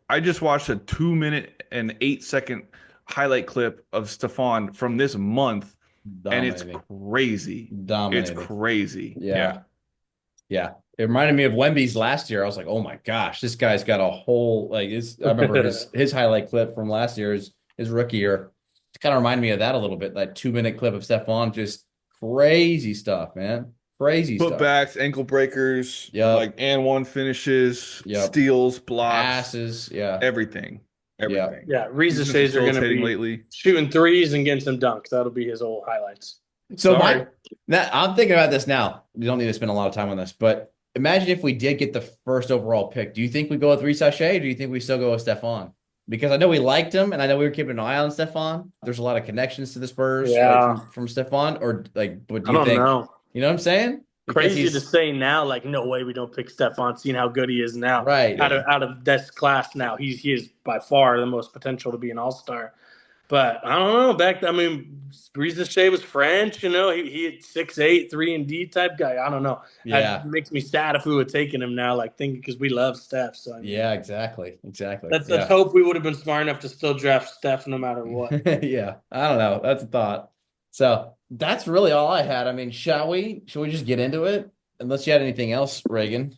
I just watched a 2 minute and 8 second highlight clip of Stephon from this month, and it's Dominating. crazy. Dominating. It's crazy. Yeah. Yeah. It reminded me of Wemby's last year. I was like, oh my gosh, this guy's got a whole I remember his highlight clip from last year, his rookie year. It kind of reminded me of that a little bit. That 2 minute clip of Stephon, just crazy stuff, man. Crazy stuff. Putbacks, ankle breakers, Yep. like and one finishes, Yep. steals, blocks, Passes. Yeah. everything. Everything. Yeah, He's Reese been Shea's are going to facilitating be lately. shooting threes and getting some dunks. That'll be his old highlights. So Sorry. I'm thinking about this now. We don't need to spend a lot of time on this, but imagine if we did get the first overall pick. Do you think we go with Reese Shea, or do you think we still go with Stephon? Because I know we liked him, and I know we were keeping an eye on Stephon. There's a lot of connections to the Spurs, Yeah. from Stephon, or like, what do I you don't think? know. You know what I'm saying? Because Crazy to say now, like, no way we don't pick Stephon, seeing how good he is now. Right. Out of this class now, he is by far the most potential to be an all-star. But I don't know. Reese Shea was French, he had 6'8", 3-and-D type guy. I don't know. Yeah. It makes me sad if we would have taken him now, like thinking because we love Steph. So Yeah, exactly. Let's hope we would have been smart enough to still draft Steph no matter what. Yeah, I don't know. That's a thought. So that's really all I had. I mean, should we just get into it? Unless you had anything else, Reagan.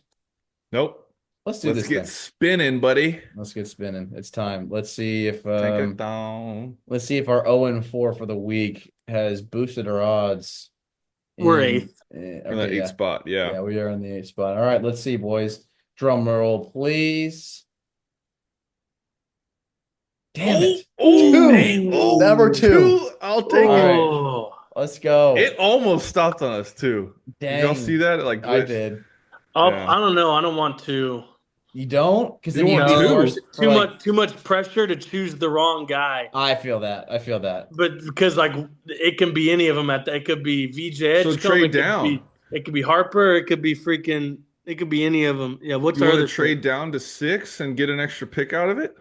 Nope. Let's do Let's this get thing. spinning, buddy. Let's get spinning. It's time. Let's see if Tankathon. let's see if our 0-4 for the week has boosted our odds. We're eighth. In that eighth spot, yeah. Yeah, we are in the 8th spot. All right, let's see, boys. Drum roll, please. Damn it. Oh, Number two. I'll take All it. right. Oh, Let's go. It almost stopped on us too. Did y'all Dang. see that? Like, I glitched. did. Yeah. I don't know. I don't want to. You don't? Because You then you want get two. forced for, like- Too much pressure to choose the wrong guy. I feel that. But because like it can be any of them it could be VJ. So trade down. It could be Harper. It could be it could be any of them. Yeah. What's You our want to other trade down to 6 and get an extra pick out of it?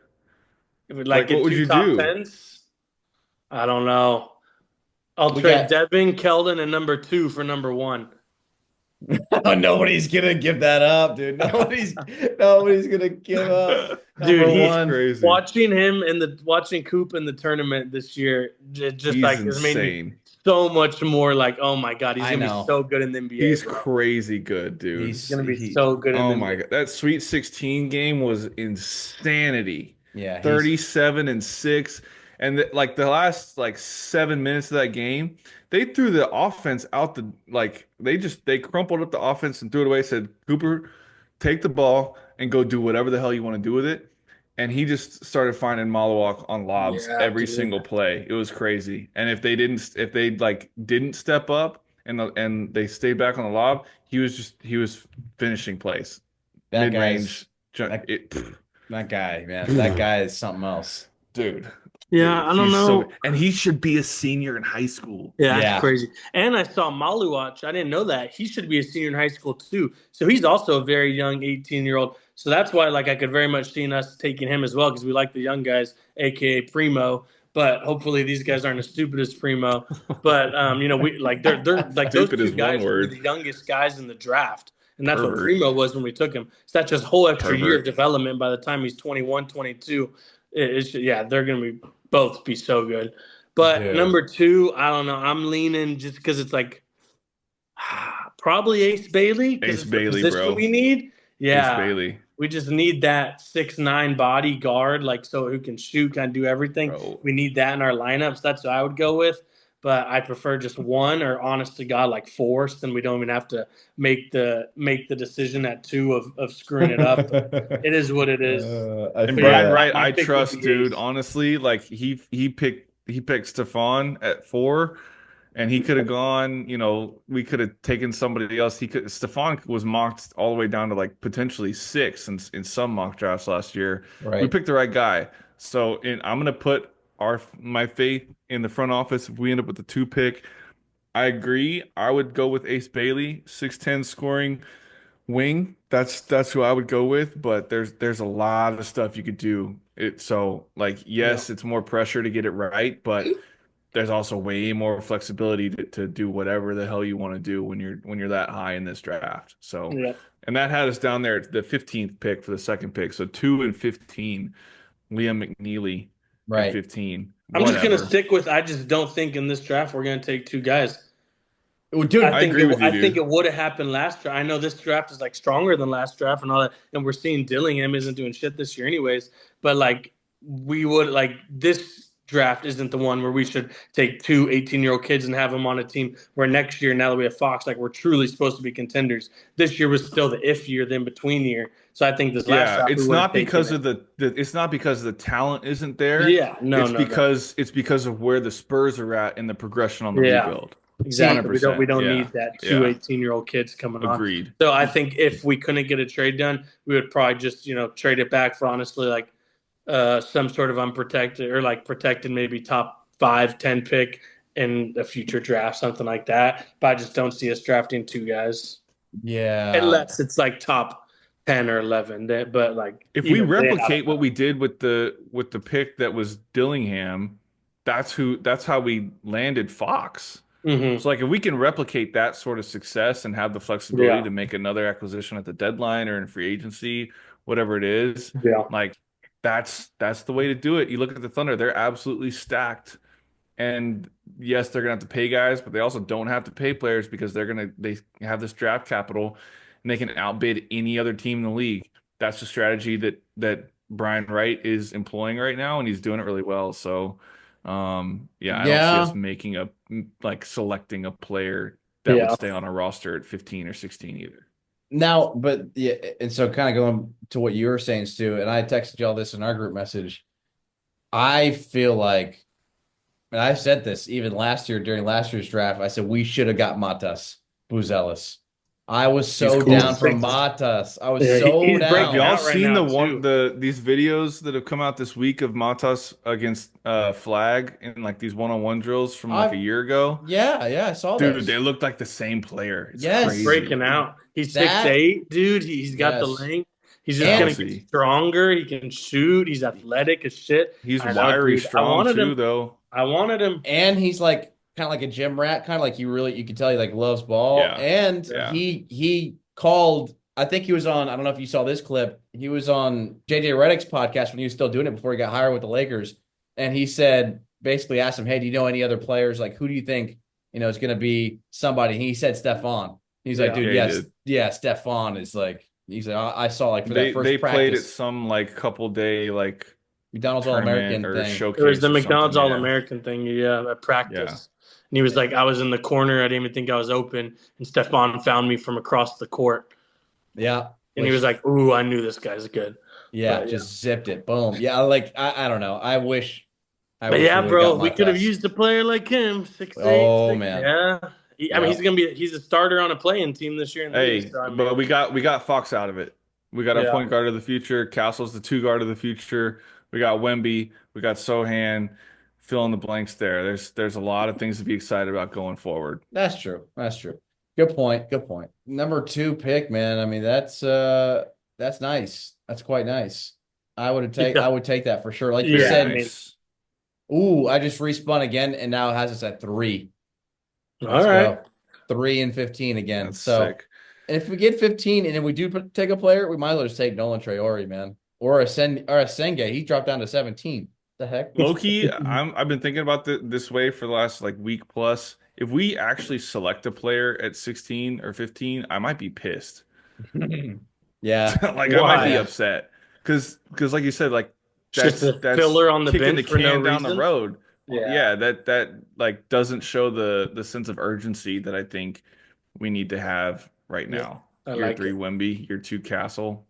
Like what would two you top do? 10s? I don't know. I'll We trade got- Devin, Keldon, and number 2 for number 1. Nobody's gonna give that up, dude. Nobody's gonna give up. Dude, Number he's one. Crazy. Watching him watching Coop in the tournament this year, just He's like has made me insane. so much more like, oh my god, he's I gonna know. be so good in the NBA. He's bro. crazy good, dude. He's gonna be so good in Oh the my god, that Sweet 16 game was insanity. Yeah, 37-6, and like the last 7 minutes of that game, they threw the offense out they crumpled up the offense and threw it away. Said, Cooper, take the ball and go do whatever the hell you want to do with it. And he just started finding Malawak on lobs Yeah, every dude. single play. It was crazy. And if they didn't step up and they stayed back on the lob, he was finishing plays. that Mid-range. that guy, man. That guy is something else. Dude. Yeah, I don't he's know. good. And he should be a senior in high school. Yeah, Yeah. that's crazy. And I saw Maluach. I didn't know that. He should be a senior in high school too. So he's also a very young 18-year-old. So that's why I could very much see us taking him as well because we like the young guys, aka Primo. But hopefully these guys aren't as stupid as Primo. But we they're like those Stupid two is one guys were word. the youngest guys in the draft. And that's what Pervert. Primo was when we took him. So that's just a whole extra year of Pervert. development by the time he's 21, 22. They're going to both be so good. But Dude. number 2, I don't know. I'm leaning just because it's probably Ace Bailey. 'cause Ace it's the Bailey, position bro. we need. Yeah. Ace Bailey. We just need that 6'9" body guard, so who can shoot, kind of do everything. Bro. We need that in our lineups. That's what I would go with. But I prefer just 1 or honest to God, 4, then we don't even have to make the decision at 2 of screwing it up. It is what it is. And But Brian yeah, Wright, my I pick would trust, be dude. Ace. Honestly, he picked he picked Stephon at 4, and he could have gone. We could have taken somebody else. Stephon was mocked all the way down to like potentially 6 in some mock drafts last year. We Right. picked the right guy. So I'm gonna put my faith in the front office. If we end up with the 2 pick, I agree. I would go with Ace Bailey, 6'10" scoring wing. That's who I would go with, but there's a lot of stuff you could do. Yeah. Yes, it's more pressure to get it right, but there's also way more flexibility to do whatever the hell you want to do when you're that high in this draft. So, Yeah. and that had us down there at the 15th pick for the second pick. So 2 and 15, Liam McNeely at Right. 15. I'm just gonna Whatever. stick with. I just don't think in this draft we're gonna take 2 guys. Well, dude, I agree with you, I think dude. it would have happened last draft. I know this draft is like stronger than last draft and all that, and we're seeing Dillingham isn't doing shit this year anyways. But like we would like this draft isn't the one where we should take 2 18-year-old kids and have them on a team where next year, now that we have Fox, like we're truly supposed to be contenders. This year was still the if year, the in between year. So I think this last Yeah, draft we it's would have not taken because it. of it's not because the talent isn't there. Yeah, no, no, no. It's because of where the Spurs are at in the progression on the Yeah. rebuild. see, Exactly. We 100%. don't Yeah. need that two Yeah. 18-year-old kids coming on. Agreed. So I think if we couldn't get a trade done, we would probably just, trade it back for honestly like some sort of unprotected or like protected maybe top 5, 10 pick in a future draft, something like that. But I just don't see us drafting 2 guys yeah. unless it's like top 10 or 11. But like If we even then, I replicate don't what know. we did with the pick that was Dillingham, that's how we landed Fox. Mhm. So like if we can replicate that sort of success and have the flexibility Yeah. to make another acquisition at the deadline or in free agency, whatever it is, Yeah. like that's the way to do it. You look at the Thunder, they're absolutely stacked. And yes, they're gonna have to pay guys, but they also don't have to pay players because they have this draft capital and they can outbid any other team in the league. That's the strategy that Brian Wright is employing right now, and he's doing it really well. So, yeah, I don't see us Yeah. making selecting a player that would Yeah. stay on a roster at 15 or 16 either. Now, but yeah, and so kind of going to what you were saying, Stu, and I texted y'all this in our group message. I feel like, and I said this even last year during last year's draft. I said we should have got Matas Buzelis. I was He's so cool. down for Matas. I was Yeah, so he's Have breaking down. y'all out right seen now too. these videos that have come out this week of Matas against Flag in like these one-on-one drills from like a I year ago? yeah, I saw Dude, they those. looked like the same player. It's Yes, He's breaking crazy. out. He's six that eight, dude. He's got the yes, length. He's just gonna and get Salty. stronger. He can shoot. He's athletic as shit. He's I know, wiry, dude. I strong wanted too, him. though. I wanted him. and he's like kind of like a gym rat, kind of like you can tell he like loves ball. Yeah, And yeah. he called. I think he was on. I don't know if you saw this clip. He was on JJ Redick's podcast when he was still doing it before he got hired with the Lakers, and he said basically asked him, "Hey, do you know any other players? Like, who do you think is going to be somebody?" And he said Stephon. He's like, Yeah. "Dude, Yeah, he yes, did. yeah, Stephon is like." He's like, I saw like for that They first played at practice, some like couple day like McDonald's All tournament American or thing. It was the showcase or something. McDonald's All Yeah, American thing. Yeah, at yeah. practice. And he was like, I was in the corner. I didn't even think I was open. And Stephon found me from across the court. Yeah, And he was like, "Ooh, I knew this guy's good." yeah, But yeah. just zipped it. Boom. Yeah, like I don't know. I But wish we yeah, would have bro, got we could have Matas. used a player like him, 6'8", Oh 6. man. Yeah. I mean, Yeah. he's a starter on a playing team this year in the East. Hey, So, I mean, but we got Fox out of it. We got our yeah, point guard of the future. Castle's the 2 guard of the future. We got Wemby. We got Sohan. Fill in the blanks there. There's a lot of things to be excited about going forward. That's true. That's true. Good point. Good point. Number 2 pick, man. I mean, that's nice. That's quite nice. I would take that for sure. Like you yeah. I said, mean, Nice. ooh, I just respun again and now it has us at 3. all Let's right. go. 3 and 15 again. That's So sick. if we get 15 and then we do take a player, we might as well just take Nolan Traore, man. Or a Senge. He dropped down to 17. The heck? Loki, I've been thinking about this way for the last like week plus. If we actually select a player at 16 or 15, I might be pissed. Yeah. Like I might be Why? upset because like you said, like Just a that's filler on the kicking the bench for no can down the reason. road. Yeah. Yeah, that like doesn't show the sense of urgency that I think we need to have right Yeah, now. I Year like 3 it. Wemby, year 2 Castle,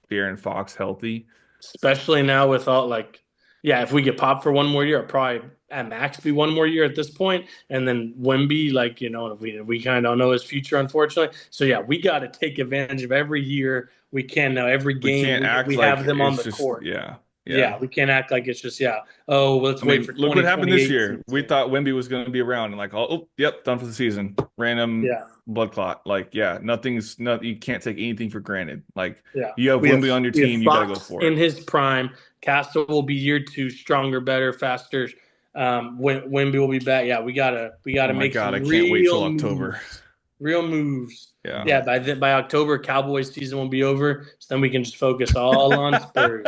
De'Aaron Fox healthy. Especially now with all like, yeah, if we get popped for one more year, it'll probably at max be one more year at this point. And then Wemby, like, we kind of don't know his future, unfortunately. So, yeah, we got to take advantage of every year we can now, every We game can't act we like have them on it's the just court. yeah. Yeah, we can't act like it's just, oh, let's I wait mean, for look what happened this 2028 year. We season. thought Wemby was going to be around, and like, yep, done for the season. Random Yeah, blood clot. Like, yeah, you can't take anything for granted. Like, yeah. you have Wemby on your We have team, you got to go Fox for in it. his prime. Castle will be year 2, stronger, better, faster. Wemby will be back. Yeah, we Oh gotta my make God, I some can't wait till real October. moves. Real moves. Yeah. Yeah, by October, Cowboys season will be over. So then we can just focus all on Spurs.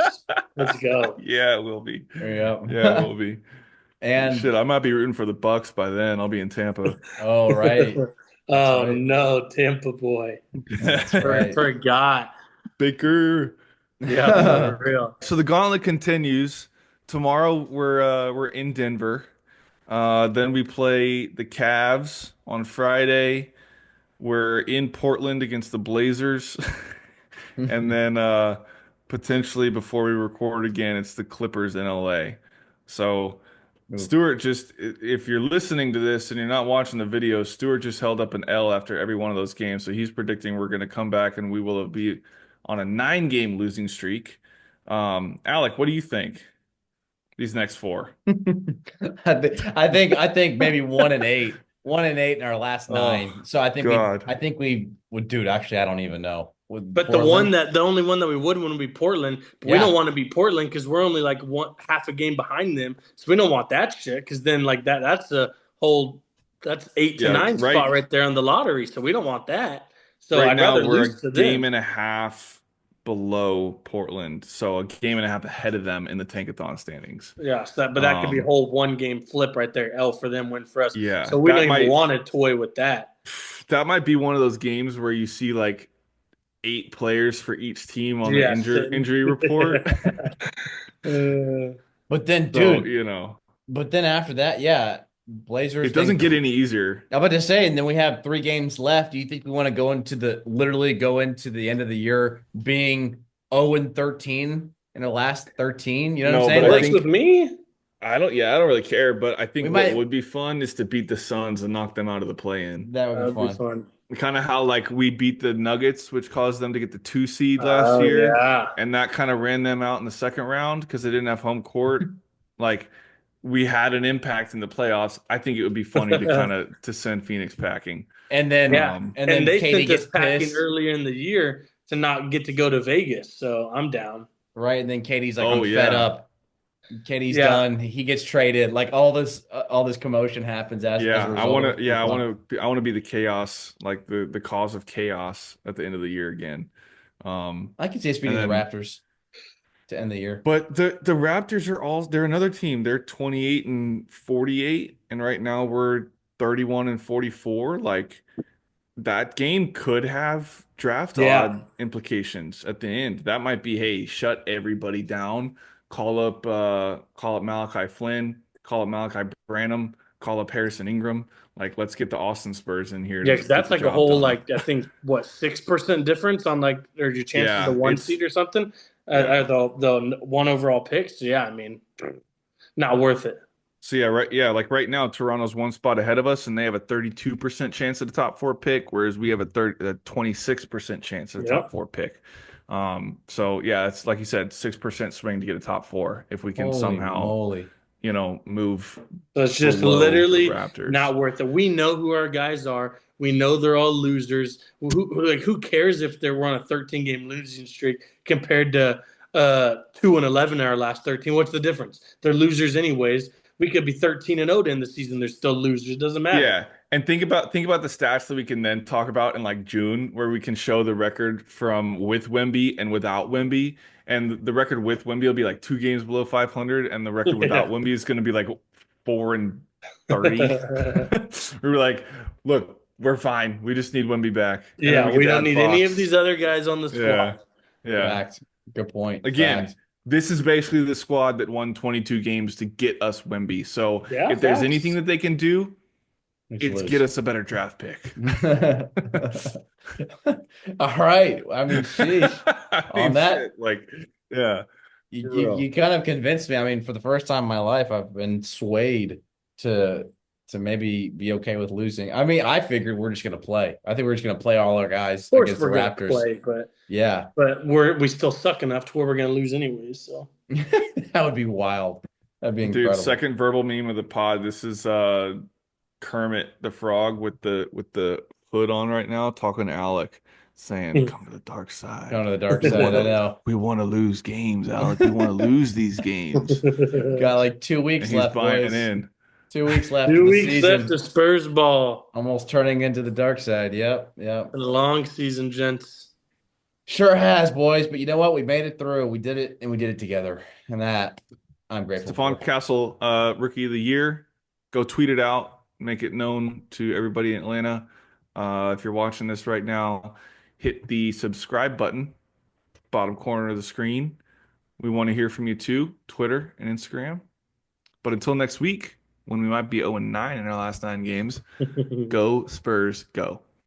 Let's go. Yeah, it will be. Yeah. Yeah, it will be. And Shit, I might be rooting for the Bucks by then. I'll be in Tampa. oh, right. That's Oh right. no, Tampa boy. That's right. Forgot. Baker. Yeah, for real. So the gauntlet continues. Tomorrow we're in Denver. Then we play the Cavs on Friday. We're in Portland against the Blazers. And then potentially before we record again, it's the Clippers in LA. So Stuart if you're listening to this and you're not watching the video, Stuart just held up an L after every one of those games. So he's predicting we're going to come back and we will be on a 9-game losing streak. Alec, what do you think? These next 4. I think maybe 1-8, 1-8 in our last 9. So I God. think we would, dude. Actually, I don't even know. With But Portland, the only one that we would want to be Portland. But we don't want to be Portland because we're only like half a game behind them. So we don't want that shit because then like that's a whole that's 8 to 9 spot right there on the lottery. So we don't want that. So right I'd now rather we're lose to a game them. and a half below Portland, so a game and a half ahead of them in the Tankathon standings. Yeah, but that could be a whole 1-game flip right there. L for them, win for us. Yeah, so we don't even want to toy with that. That might be one of those games where you see like 8 players for each team on the injury report. But then, dude, but then after that, yeah, Blazers. It doesn't get any easier. I'm about to say, and then we have 3 games left. Do you think we want to go into the end of the year being 0-13 in the last 13? You know what I'm saying? Works with me. I don't really care, but I think what would be fun is to beat the Suns and knock them out of the play-in. That would be fun. Kind of how like we beat the Nuggets, which caused them to get the 2 seed last year, and that kind of ran them out in the second round because they didn't have home court. Like we had an impact in the playoffs. I think it would be funny to send Phoenix packing. And then and then they sent us packing earlier in the year to not get to go to Vegas. So I'm down. Right, and then Katie's like, I'm fed up. Katie's done. He gets traded. Like all this commotion happens as a result. I want to be the chaos, like the cause of chaos at the end of the year again. I can see us beating the Raptors to end the year. But the Raptors they're another team. They're 28-48, and right now we're 31-44. Like that game could have draft odd implications at the end. That might be, hey, shut everybody down. Call up Malachi Flynn, call up Malachi Branham, call up Harrison Ingram. Like, let's get the Austin Spurs in here. Yeah, because that's like a whole I think 6% difference on like or your chances of the 1 seed or something. The 1 overall pick. So yeah, I mean, not worth it. So like right now, Toronto's 1 spot ahead of us, and they have a 32% chance at the top 4 pick, whereas we have a 26% chance at the top 4 pick. So yeah, it's like you said, 6% swing to get a top 4 if we can somehow move. So it's just literally not worth it. We know who our guys are. We know they're all losers. Who cares if we're on a 13-game losing streak compared to 2-11 in our last 13? What's the difference? They're losers anyways. We could be 13-0 to end the season. They're still losers. It doesn't matter. Yeah. And think about the stats that we can then talk about in like June, where we can show the record from with Wemby and without Wemby. And the record with Wemby will be like 2 games below 500, and the record without Wemby is going to be like 4-30. We're like, look, we're fine. We just need Wemby back. Yeah, we don't need any of these other guys on the squad. Yeah. Fact. Good point. Again, this is basically the squad that won 22 games to get us Wemby. So if there's anything that they can do, it's get us a better draft pick. All right. I mean, sheesh. On that, yeah. You kind of convinced me. I mean, for the first time in my life, I've been swayed to maybe be okay with losing. I mean, I figured we're just gonna play. I think we're just gonna play all our guys Of course against the we're gonna Raptors. play, but Yeah, we still suck enough to where we're gonna lose anyways. So that would be wild. That'd be Dude, incredible. second verbal meme of the pod. This is Kermit the Frog with the hood on right now, talking to Alec, saying, "Come to the dark Going side. to the dark side. I know. We want to lose games, Alec. We want to lose these games." Got like 2 And weeks he's left, buying boys. in. 2 weeks left of 2 the weeks left season. of Spurs ball. Almost turning into the dark side. Yep. A long season, gents. Sure has, boys. But you know what? We made it through. We did it, and we did it together. And that I'm grateful Stephon for. Castle, Rookie of the Year. Go tweet it out. Make it known to everybody in Atlanta. If you're watching this right now, hit the subscribe button, bottom corner of the screen. We want to hear from you too, Twitter and Instagram. But until next week, when we might be 0-9 in our last 9 games, go Spurs, go.